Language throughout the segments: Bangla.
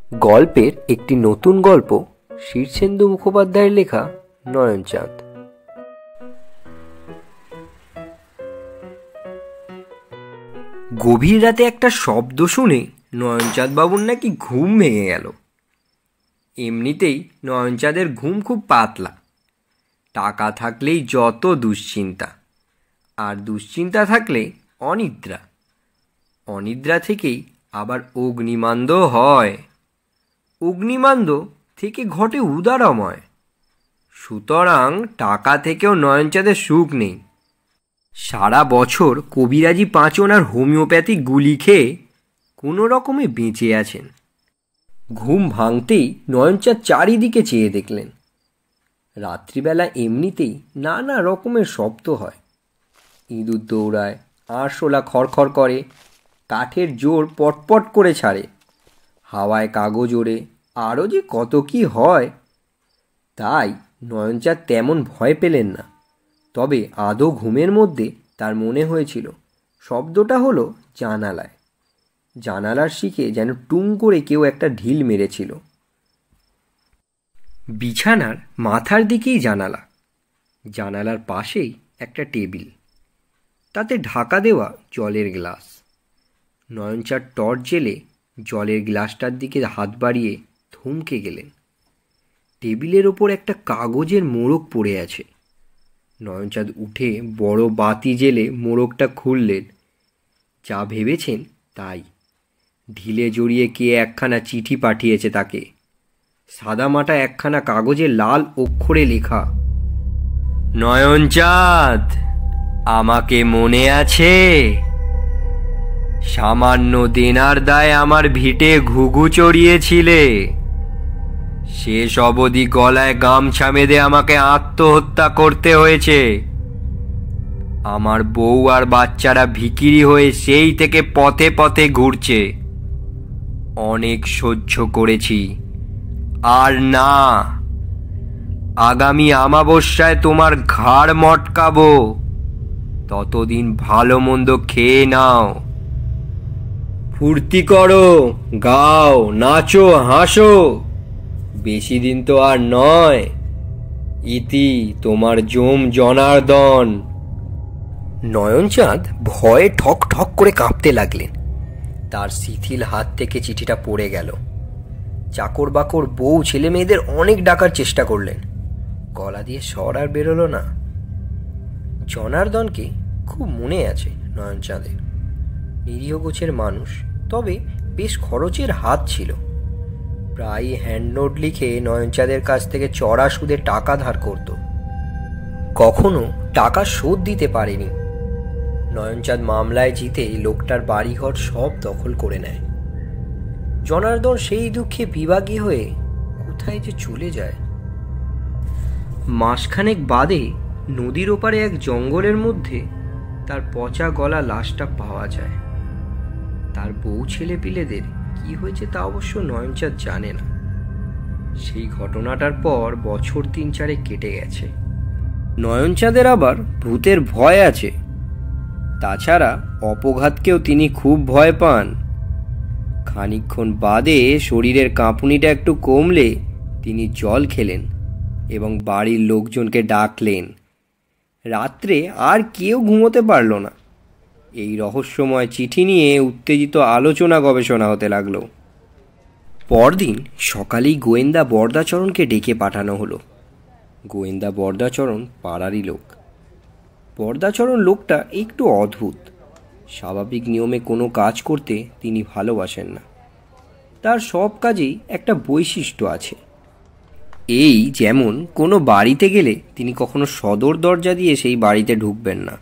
গল্পের একটি নতুন গল্প শীর্ষেন্দু মুখোপাধ্যায়ের লেখা নয়নচাঁদ। গভীর রাতে একটা শব্দ শুনে নয়নচাঁদ বাবুর নাকি ঘুম ভেঙে গেল। এমনিতেই নয়নচাঁদের ঘুম খুব পাতলা। টাকা থাকলেই যত দুশ্চিন্তা, আর দুশ্চিন্তা থাকলে অনিদ্রা, অনিদ্রা থেকেই আবার অগ্নিমান্দ হয়, অগ্নিমান্দ থেকে ঘটে উদারময়। সুতরাং টাকা থেকেও নয়নচাঁদের সুখ নেই। সারা বছর কবিরাজি পাঁচন আর হোমিওপ্যাথিক গুলি খেয়ে কোনো রকমে বেঁচে আছেন। ঘুম ভাঙতেই নয়নচাঁদ চারিদিকে চেয়ে দেখলেন। রাত্রিবেলা এমনিতেই নানা রকমের শব্দ হয়। ইঁদুর দৌড়ায়, আরশোলা খড়খড় করে, কাঠের জোর পটপট করে ছাড়ে, হাওয়ায় কাগজ ওড়ে, আরও যে কত কি হয়। তাই নয়নচাঁদ তেমন ভয় পেলেন না। তবে আদৌ ঘুমের মধ্যে তার মনে হয়েছিল শব্দটা হলো জানালায়। জানালার শিখে যেন টুং করে কেউ একটা ঢিল মেরেছিল। বিছানার মাথার দিকেই জানালা, জানালার পাশেই একটা টেবিল, তাতে ঢাকা দেওয়া জলের গ্লাস। নয়নচাঁদ টর্চ জেলে জলের গ্লাসটার দিকে হাত বাড়িয়ে থমকে গেলেন। টেবিলের ওপর একটা কাগজের মোড়ক পড়ে আছে। নয়নচাঁদ উঠে বড় বাতি জেলে মোড়কটা খুললেন। যা ভেবেছেন তাই। ঢিলে জড়িয়ে কে একখানা চিঠি পাঠিয়েছে তাকে। সাদামাটা একখানা কাগজে লাল অক্ষরে লেখা, নয়নচাঁদ, আমাকে মনে আছে? সামান্য দেনার দায় আমার ভিটে ঘুঘু চড়িয়েছিলে। শেষ অবধি গলায় গামছা বেঁধে আমাকে আত্মহত্যা করতে হয়েছে। আমার বউ আর বাচ্চারা ভিখিরি হয়ে সেই থেকে পথে পথে ঘুরছে। অনেক সহ্য করেছি, আর না। আগামী অমাবস্যায় তোমার ঘাড় মটকাবো। ততদিন ভালো মন্দ খেয়ে নাও, ফুর্তি করো, গাও, নাচো, হাসো। বেশি দিন তো আর নয়। ইতি তোমার জম জনার্দন। নয়নচাঁদ ভয়ে ঠক ঠক করে কাঁপতে লাগলেন। তার শিথিল হাত থেকে চিঠিটা পড়ে গেল। চাকর বাকর, বউ, ছেলে মেয়েদের অনেক ডাকার চেষ্টা করলেন, গলা দিয়ে স্বর আর বেরোলো না। জনার্দনকে খুব মনে আছে নয়নচাঁদের। নিরীহ গোছের মানুষ, তবে বেশ খরচের হাত ছিল। প্রায় হ্যান্ড নোট লিখে নয়নচাঁদের কাছ থেকে চড়া সুদে টাকা ধার করত। কখনো টাকা শোধ দিতে পারেনি। নয়নচাঁদ মামলায় জিতে লোকটার বাড়িঘর সব দখল করে নেয়। জনার্দন সেই দুঃখে বিভাগী হয়ে কোথায় যে চলে যায়। মাসখানেক বাদে নদীর ওপারে এক জঙ্গলের মধ্যে তার পচা গলা লাশটা পাওয়া যায়। তার বউ ছেলে পিলেদের কি হয়েছে তা অবশ্য নয়নচাঁদ জানে না। সেই ঘটনাটার পর বছর 3-4 কেটে গেছে। নয়নচাঁদের আবার ভূতের ভয় আছে। তাছাড়া অপঘাতকেও তিনি খুব ভয় পান। খানিকক্ষণ বাদে শরীরের কাঁপুনিটা একটু কমলে তিনি জল খেলেন এবং বাড়ির লোকজনকে ডাকলেন। রাত্রে আর কেউ ঘুমোতে পারল না। এই রহস্যময় চিঠি নিয়ে উত্তেজিত আলোচনা গবেষণা হতে লাগলো। পরদিন সকালেই গোয়েন্দা বরদাচরণকে ডেকে পাঠানো হলো। গোয়েন্দা বরদাচরণ পাড়ারই লোক। বরদাচরণ লোকটা একটু অদ্ভুত। স্বাভাবিক নিয়মে কোনো কাজ করতে তিনি ভালোবাসেন না। তার সব কাজেই একটা বৈশিষ্ট্য আছে। এই যেমন কোনো বাড়িতে গেলে তিনি কখনো সদর দরজা দিয়ে সেই বাড়িতে ঢুকবেন না,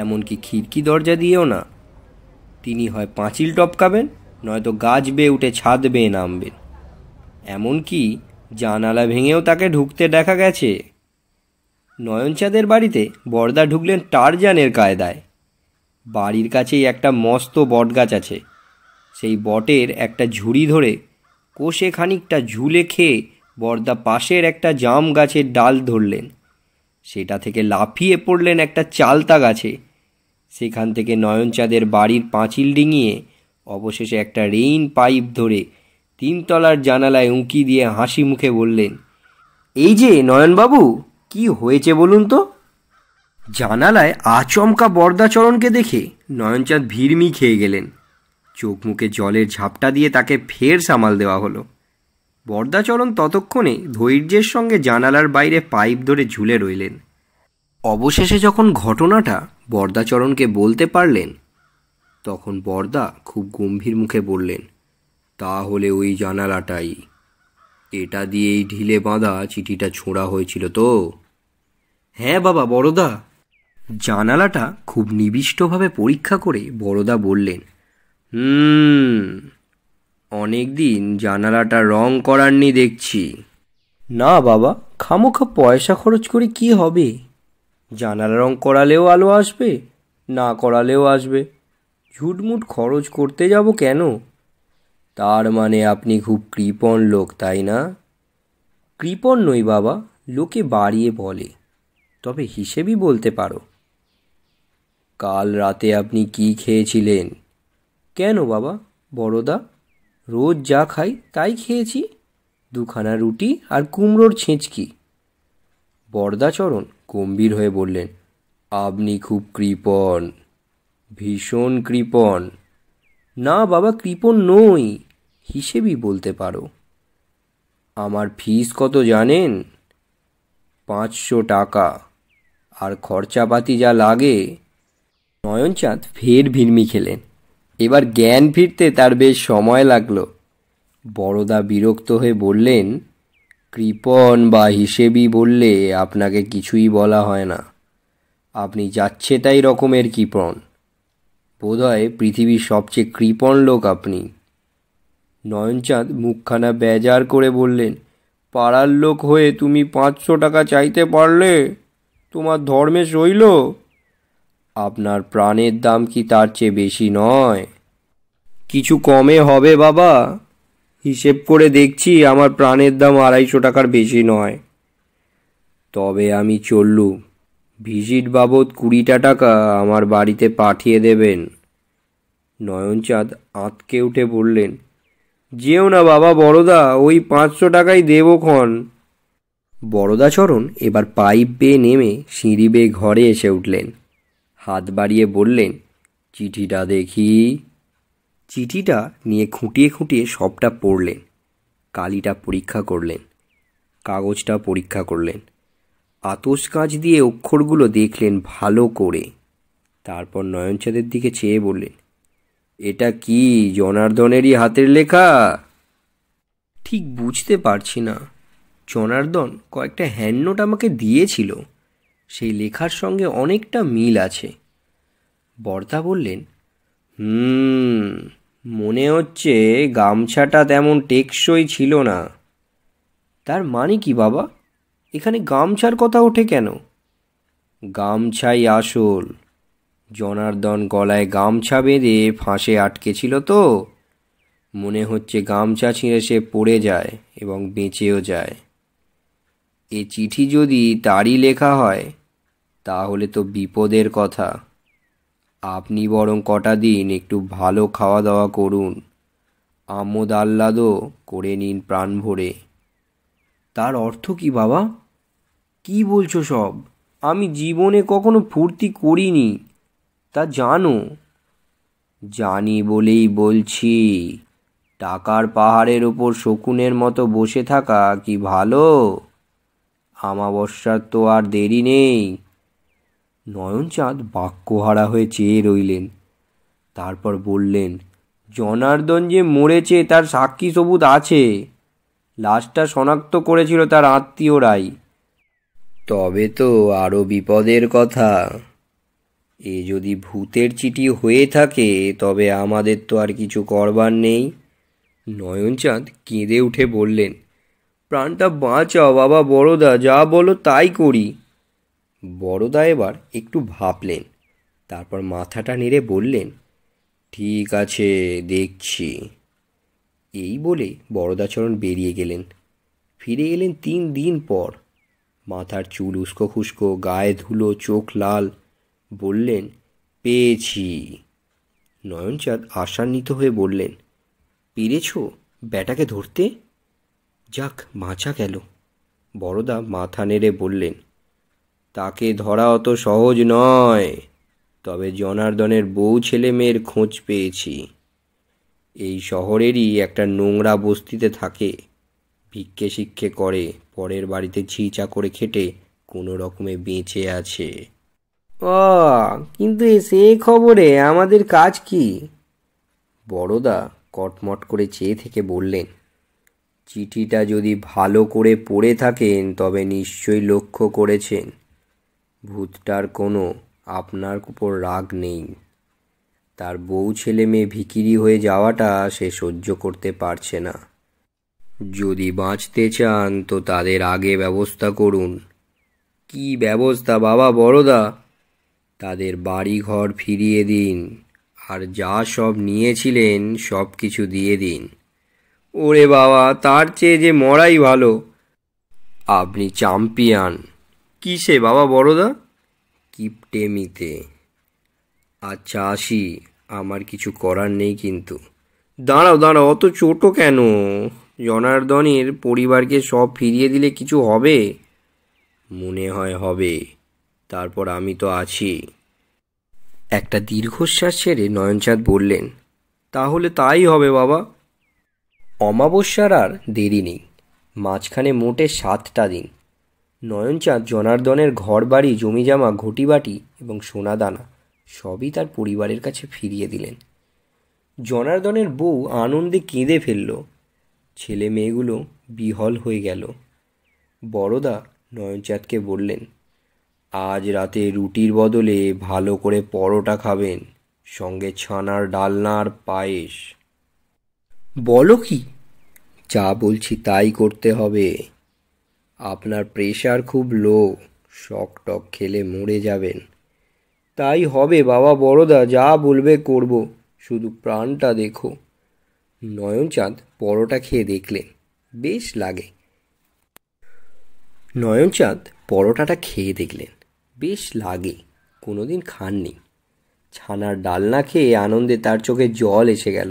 এমনকি খিড়কি দরজা দিয়েও না। তিনি হয় পাঁচিল টপকাবেন, নয়তো গাছ বেয়ে উঠে ছাদ বেয়ে নামবেন। এমনকি জানালা ভেঙেও তাকে ঢুকতে দেখা গেছে। নয়নচাঁদের বাড়িতে বরদা ঢুকলেন টারজানের কায়দায়। বাড়ির কাছেই একটা মস্ত বটগাছ আছে। সেই বটের একটা ঝুড়ি ধরে কোষে খানিকটা ঝুলে খেয়ে বরদা পাশের একটা জাম গাছের ডাল ধরলেন। সেটা থেকে লাফিয়ে পড়লেন একটা চালতা গাছে। সেখান থেকে নয়নচাঁদের বাড়ির পাঁচিল ডিঙিয়ে অবশেষে একটা রেইন পাইপ ধরে তিনতলার জানালায় উঁকি দিয়ে হাসি মুখে বললেন, এই যে নয়নবাবু, কি হয়েছে বলুন তো? জানালায় আচমকা বরদাচরণকে দেখে নয়নচাঁদ ভিড়মি খেয়ে গেলেন। চোখ মুখে জলের ঝাপটা দিয়ে তাকে ফের সামাল দেওয়া হলো। বরদাচরণ ততক্ষণে ধৈর্যের সঙ্গে জানালার বাইরে পাইপ ধরে ঝুলে রইলেন। অবশেষে যখন ঘটনাটা বরদাচরণকে বলতে পারলেন, তখন বরদা খুব গম্ভীর মুখে বললেন, তাহলে ওই জানালাটাই, এটা দিয়েই ঢিলে বাঁধা চিঠিটা ছোঁড়া হয়েছিল তো? হ্যাঁ বাবা, বড়দা। জানালাটা খুব নিবিষ্টভাবে পরীক্ষা করে বড়দা বললেন, অনেক দিন জানালাটা রং করাননি দেখছি। না বাবা, খামোখা পয়সা খরচ করে কি হবে? জানালা রং করালেও আলো আসবে, না করালেও আসবে। ঝুটমুট খরচ করতে যাব কেন? তার মানে আপনি খুব কৃপণ লোক, তাই না? কৃপণ নই বাবা, লোকে বাড়িয়ে বলে, তবে হিসেবই বলতে পারো। কাল রাতে আপনি কি খেয়েছিলেন? কেন বাবা বড়দা, রোজ যা খাই তাই খেয়েছি, দুখানা রুটি আর কুমড়োর ছেঁচকি। বরদাচরণ গম্ভীর হয়ে বললেন, আপনি খুব কৃপণ, ভীষণ কৃপণ। না বাবা, কৃপণ নই, হিসেবই বলতে পারো। আমার ফিস কত জানেন? 500 টাকা, আর খরচাপাতি যা লাগে। নয়নচাঁদ ফের ভিড়মি খেলেন। এবার জ্ঞান ফিরতে তার বেশ সময় লাগলো। বড়দা বিরক্ত হয়ে বললেন, কৃপণ বা হিসেবি বললে আপনাকে কিছুই বলা হয় না। আপনি যাচ্ছে তাই রকমের কৃপণ। বোধহয় পৃথিবীর সবচেয়ে কৃপণ লোক আপনি। নয়নচাঁদ মুখখানা বেজার করে বললেন, পাড়ার লোক হয়ে তুমি 500 টাকা চাইতে পারলে? তোমার ধর্মে সইল? আপনার প্রাণের দাম কি তার চেয়ে বেশি নয়? কিছু কমে হবে বাবা? হিসেব করে দেখছি আমার প্রাণের দাম 250 টাকার বেশি নয়। তবে আমি চললুম, ভিজিট বাবদ 20টা টাকা আমার বাড়িতে পাঠিয়ে দেবেন। নয়নচাঁদ আঁতকে উঠে বললেন, যেও না বাবা বড়দা, ওই 500 টাকাই দেবো ক্ষণ। বরদাচরণ এবার পাইপ বেয়ে নেমে সিঁড়ি বেয়ে ঘরে এসে উঠলেন। হাত বাড়িয়ে বললেন, চিঠিটা দেখি। চিঠিটা নিয়ে খুঁটিয়ে খুঁটিয়ে সবটা পড়লেন। কালিটা পরীক্ষা করলেন, কাগজটা পরীক্ষা করলেন, আতস কাঁচ দিয়ে অক্ষরগুলো দেখলেন ভালো করে। তারপর নয়নচাঁদের দিকে চেয়ে বললেন, এটা কি জনার্দনেরই হাতের লেখা? ঠিক বুঝতে পারছি না। জনার্দন কয়েকটা হ্যান্ডনোট আমাকে দিয়েছিল, সেই লেখার সঙ্গে অনেকটা মিল আছে। বর্দা বললেন, মনে হচ্ছে গামছাটা তেমন টেকসই ছিল না। তার মানে কি বাবা? এখানে গামছার কথা ওঠে কেন? গামছাই আসল। জনার্দন গলায় গামছা বেঁধে ফাঁসে আটকে ছিল তো, মনে হচ্ছে গামছা ছিঁড়ে সে পড়ে যায় এবং বেঁচেও যায়। এ চিঠি যদি তারই লেখা হয় তাহলে তো বিপদের কথা। আপনি বরং কটা দিন একটু ভালো খাওয়া দাওয়া করুন, আমোদ আহ্লাদও করে নিন প্রাণ ভরে। তার অর্থ কি বাবা? কি বলছো সব? আমি জীবনে কখনো ফুর্তি করিনি, তা জানো। জানি বলেই বলছি, টাকার পাহাড়ের ওপর শকুনের মতো বসে থাকা কি ভালো? আমাবস্যার তো আর দেরি নেই। নয়নচাঁদ বাক্যহারা হয়ে চেয়ে রইলেন। তারপর বললেন, জনার্দন যে মরেছে তার সাক্ষী সবুত আছে। লাশটা শনাক্ত করেছিল তার আত্মীয়রাই। তবে তো আরও বিপদের কথা। এ যদি ভূতের চিঠি হয়ে থাকে তবে আমাদের তো আর কিছু করবার নেই। নয়নচাঁদ কেঁদে উঠে বললেন, প্রাণটা বাঁচাও বাবা বড়দা, যা বলো তাই করি। বড়দা এবার একটু ভাবলেন, তারপর মাথাটা নেড়ে বললেন, ঠিক আছে, দেখছি। এই বলে বরদাচরণ বেরিয়ে গেলেন। ফিরে এলেন 3 দিন পর। মাথার চুল উস্কো খুস্কো, গায়ে ধুলো, চোখ লাল। বললেন, পেয়েছি। নয়নচাঁদ আশান্বিত হয়ে বললেন, পেরেছ? ব্যাটাকে ধরতে? যাক, বাঁচা গেল। বড়দা মাথা নেড়ে বললেন, তাকে ধরা অত সহজ নয়, তবে জনার্দনের বউ ছেলে মেয়ের খোঁজ পেয়েছি। এই শহরেরই একটা নোংরা বস্তিতে থাকে, ভিক্ষে শিক্ষে করে, পরের বাড়িতে ঝিচা করে খেটে কোনো রকমে বেঁচে আছে। ও, কিন্তু সে খবরে আমাদের কাজ কি? বড়দা কটমট করে চেয়ে থেকে বললেন, চিঠিটা যদি ভালো করে পড়ে থাকেন তবে নিশ্চয়ই লক্ষ্য করেছেন ভূতটার কোনো আপনার উপর রাগ নেই। তার বউ ছেলে মেয়ে ভিখিরি হয়ে যাওয়াটা সে সহ্য করতে পারছে না। যদি বাঁচতে চান তো তাদের আগে ব্যবস্থা করুন। কি ব্যবস্থা বাবা বড়দা? তাদের বাড়ি ঘর ফিরিয়ে দিন, আর যা সব নিয়েছিলেন সব কিছু দিয়ে দিন। ওরে বাবা, তার চেয়ে যে মরাই ভালো। আপনি চ্যাম্পিয়ন। কিসে বাবা বড়দা? কিপটেমিতে। আচ্ছা আসি, আমার কিছু করার নেই কিন্তু। দাঁড়াও দাঁড়াও, অত ছোট কেন? জনার্দনের পরিবারকে সব ফিরিয়ে দিলে কিছু হবে? মনে হয় হবে। তারপর আমি তো আছি। একটা দীর্ঘশ্বাস ছেড়ে নয়নচাঁদ বললেন, তাহলে তাই হবে বাবা। অমাবস্যার আর দেরি নেই। মাঝখানে মোটে 7টা দিন। নয়নচাঁদ জনার্দনের ঘর বাড়ি জমিজামা ঘটিবাটি এবং সোনাদানা সবই তার পরিবারের কাছে ফিরিয়ে দিলেন। জনার্দনের বউ আনন্দে কেঁদে ফেলল। ছেলে মেয়েগুলো বিহল হয়ে গেল। বড়দা নয়নচাঁদকে বললেন, আজ রাতে রুটির বদলে ভালো করে পরোটা খাবেন, সঙ্গে ছানার ডালনা আর পায়েস। বলো কি? যা বলছি তাই করতে হবে। আপনার প্রেশার খুব লো, শক টক খেলে মরে যাবেন। তাই হবে বাবা বড়দা, যা বলবে করব, শুধু প্রাণটা দেখো। নয়নচাঁদ পরোটা খেয়ে দেখলেন, বেশ লাগে। নয়নচাঁদ পরোটাটা খেয়ে দেখলেন, বেশ লাগে। কোনোদিন খাননি। ছানার ডালনা খেয়ে আনন্দে তার চোখে জল এসে গেল।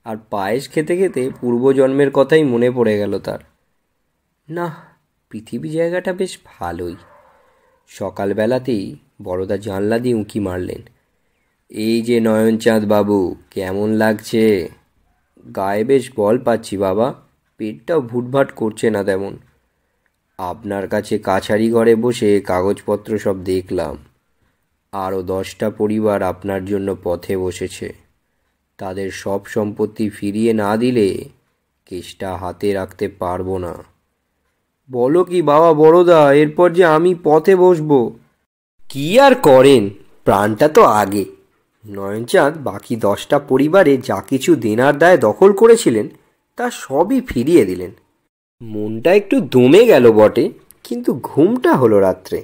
আর পায়েস খেতে খেতে পূর্বজন্মের কথাই মনে পড়ে গেল তার। না, পৃথিবী জায়গাটা বেশ ভালোই। সকালবেলাতেই বড়দা জানলা দিয়ে উঁকি মারলেন, এই যে নয়নচাঁদ বাবু, কেমন লাগছে? গায়ে বেশ বল পাচ্ছি বাবা, পেটটাও ভুটভাট করছে না তেমন। আপনার কাছে কাছারি ঘরে বসে কাগজপত্র সব দেখলাম। আরও 10টা পরিবার আপনার জন্য পথে বসেছে। তাদের সব সম্পত্তি ফিরিয়ে না দিলে কেসটা হাতে রাখতে পারবো না। বলো কি বাবা বড়দা, এরপর যে আমি পথে বসবো? কি আর করেন, প্রাণটা তো আগে। নয়নচাঁদ বাকি 10টা পরিবারে যা কিছু দেনার দায় দখল করেছিলেন তা সবই ফিরিয়ে দিলেন। মনটা একটু দমে গেল বটে, কিন্তু ঘুমটা হলো রাত্রে।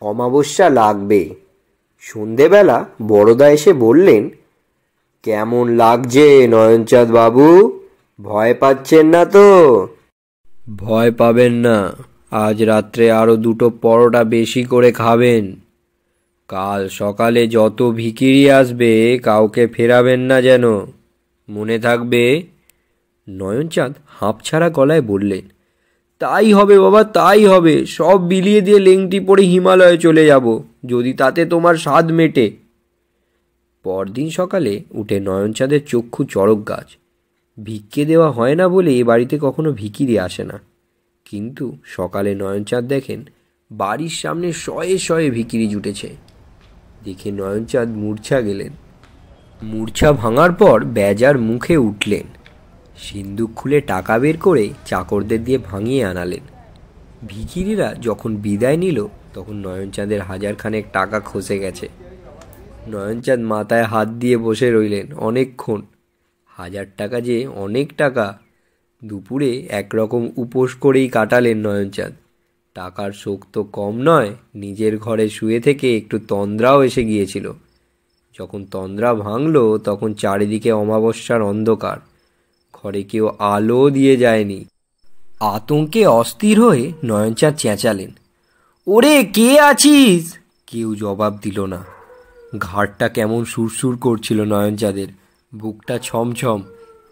অমাবস্যা লাগবে। সন্ধেবেলা বড়দা এসে বললেন, কেমন লাগছে নয়নচাঁদ বাবু? ভয় পাচ্ছেন না তো? ভয় পাবেন না। আজ রাত্রে আরও 2টো পরোটা বেশি করে খাবেন। কাল সকালে যত ভিখিরি আসবে কাউকে ফেরাবেন না যেন, মনে থাকবে। নয়নচাঁদ হাঁপছাড়া গলায় বললেন, তাই হবে বাবা, তাই হবে। সব বিলিয়ে দিয়ে লেংটি পরে হিমালয়ে চলে যাব, যদি তাতে তোমার স্বাদ মেটে। পরদিন সকালে উঠে নয়নচাঁদের চক্ষু চড়ক গাছ। ভিক্ষে দেওয়া হয় না বলে এ বাড়িতে কখনো ভিখিরি আসে না, কিন্তু সকালে নয়নচাঁদ দেখেন বাড়ির সামনে শয়ে শয়ে ভিখিরি জুটেছে। দেখে নয়নচাঁদ মূর্ছা গেলেন। মূর্ছা ভাঙার পর বেজার মুখে উঠলেন। সিন্দুক খুলে টাকা বের করে চাকরদের দিয়ে ভাঙিয়ে আনালেন। ভিখিরিরা যখন বিদায় নিল তখন নয়নচাঁদের 1000খানেক টাকা খসে গেছে। নয়নচাঁদ মাথায় হাত দিয়ে বসে রইলেন অনেকক্ষণ। 1000 টাকা যে অনেক টাকা। দুপুরে একরকম উপোস করেই কাটালেন নয়নচাঁদ। টাকার শোক তো কম নয়, নিজের ঘরে শুয়ে থেকে একটু তন্দ্রাও এসে গিয়েছিল। যখন তন্দ্রা ভাঙল তখন চারিদিকে অমাবস্যার অন্ধকার, ঘরে কেউ আলো দিয়ে যায়নি। আতঙ্কে অস্থির হয়ে নয়নচাঁদ চেঁচালেন, ওরে কে আছিস? কেউ জবাব দিল না। ঘাড়টা কেমন সুরসুর করছিল নয়নচাঁদের, বুকটা ছমছম।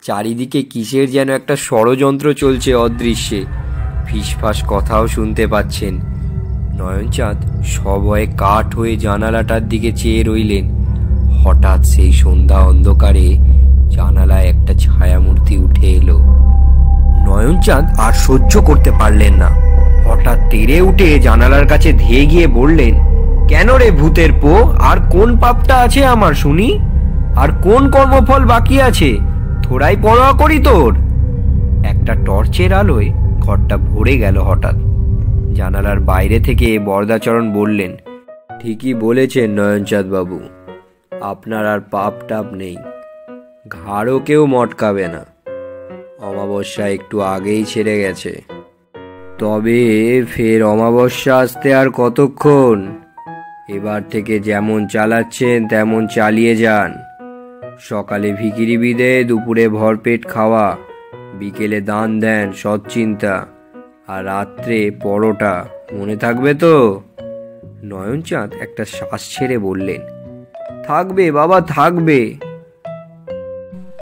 চারিদিকে কিসের যেন একটা ষড়যন্ত্র চলছে অদৃশ্যে। ফিসফাস কথাও শুনতে পাচ্ছেন। নয়নচাঁদ সভয়ে কাঠ হয়ে জানালাটার দিকে চেয়ে রইলেন। হঠাৎ সেই সন্ধ্যা অন্ধকারে জানালায় একটা ছায়ামূর্তি উঠে এলো। নয়নচাঁদ আর সহ্য করতে পারলেন না। হঠাৎ তেড়ে উঠে জানালার কাছে ধেয়ে গিয়ে বললেন, কেন রে ভূতের পো, আর কোন পাপটা আছে আমার শুনি? আর কোন কর্মফল বাকি আছে? থোড়াই পরোয়া করি তোর? একটা টর্চের আলোয় ঘরটা ভরে গেল হঠাৎ। জানালার বাইরে থেকে বরদাচরণ বললেন, ঠিকই বলেছেন নয়নচাঁদ বাবু, আপনার আর পাপ টাপ নেই, ঘাড়ও কেউ মটকাবে না। অমাবস্যা একটু আগেই ছেড়ে গেছে। তবে ফের অমাবস্যা আসতে আর কতক্ষণ? এবার থেকে যেমন চালাচ্ছেন তেমন চালিয়ে যান। সকালে ভিখিরি বিদে, দুপুরে ভরপেট খাওয়া, বিকেলে দান দেন সৎচিন্তা, আর রাত্রে পরোটা, মনে থাকবে তো? নয়নচাঁদ একটা শ্বাস ছেড়ে বললেন, থাকবে বাবা, থাকবে।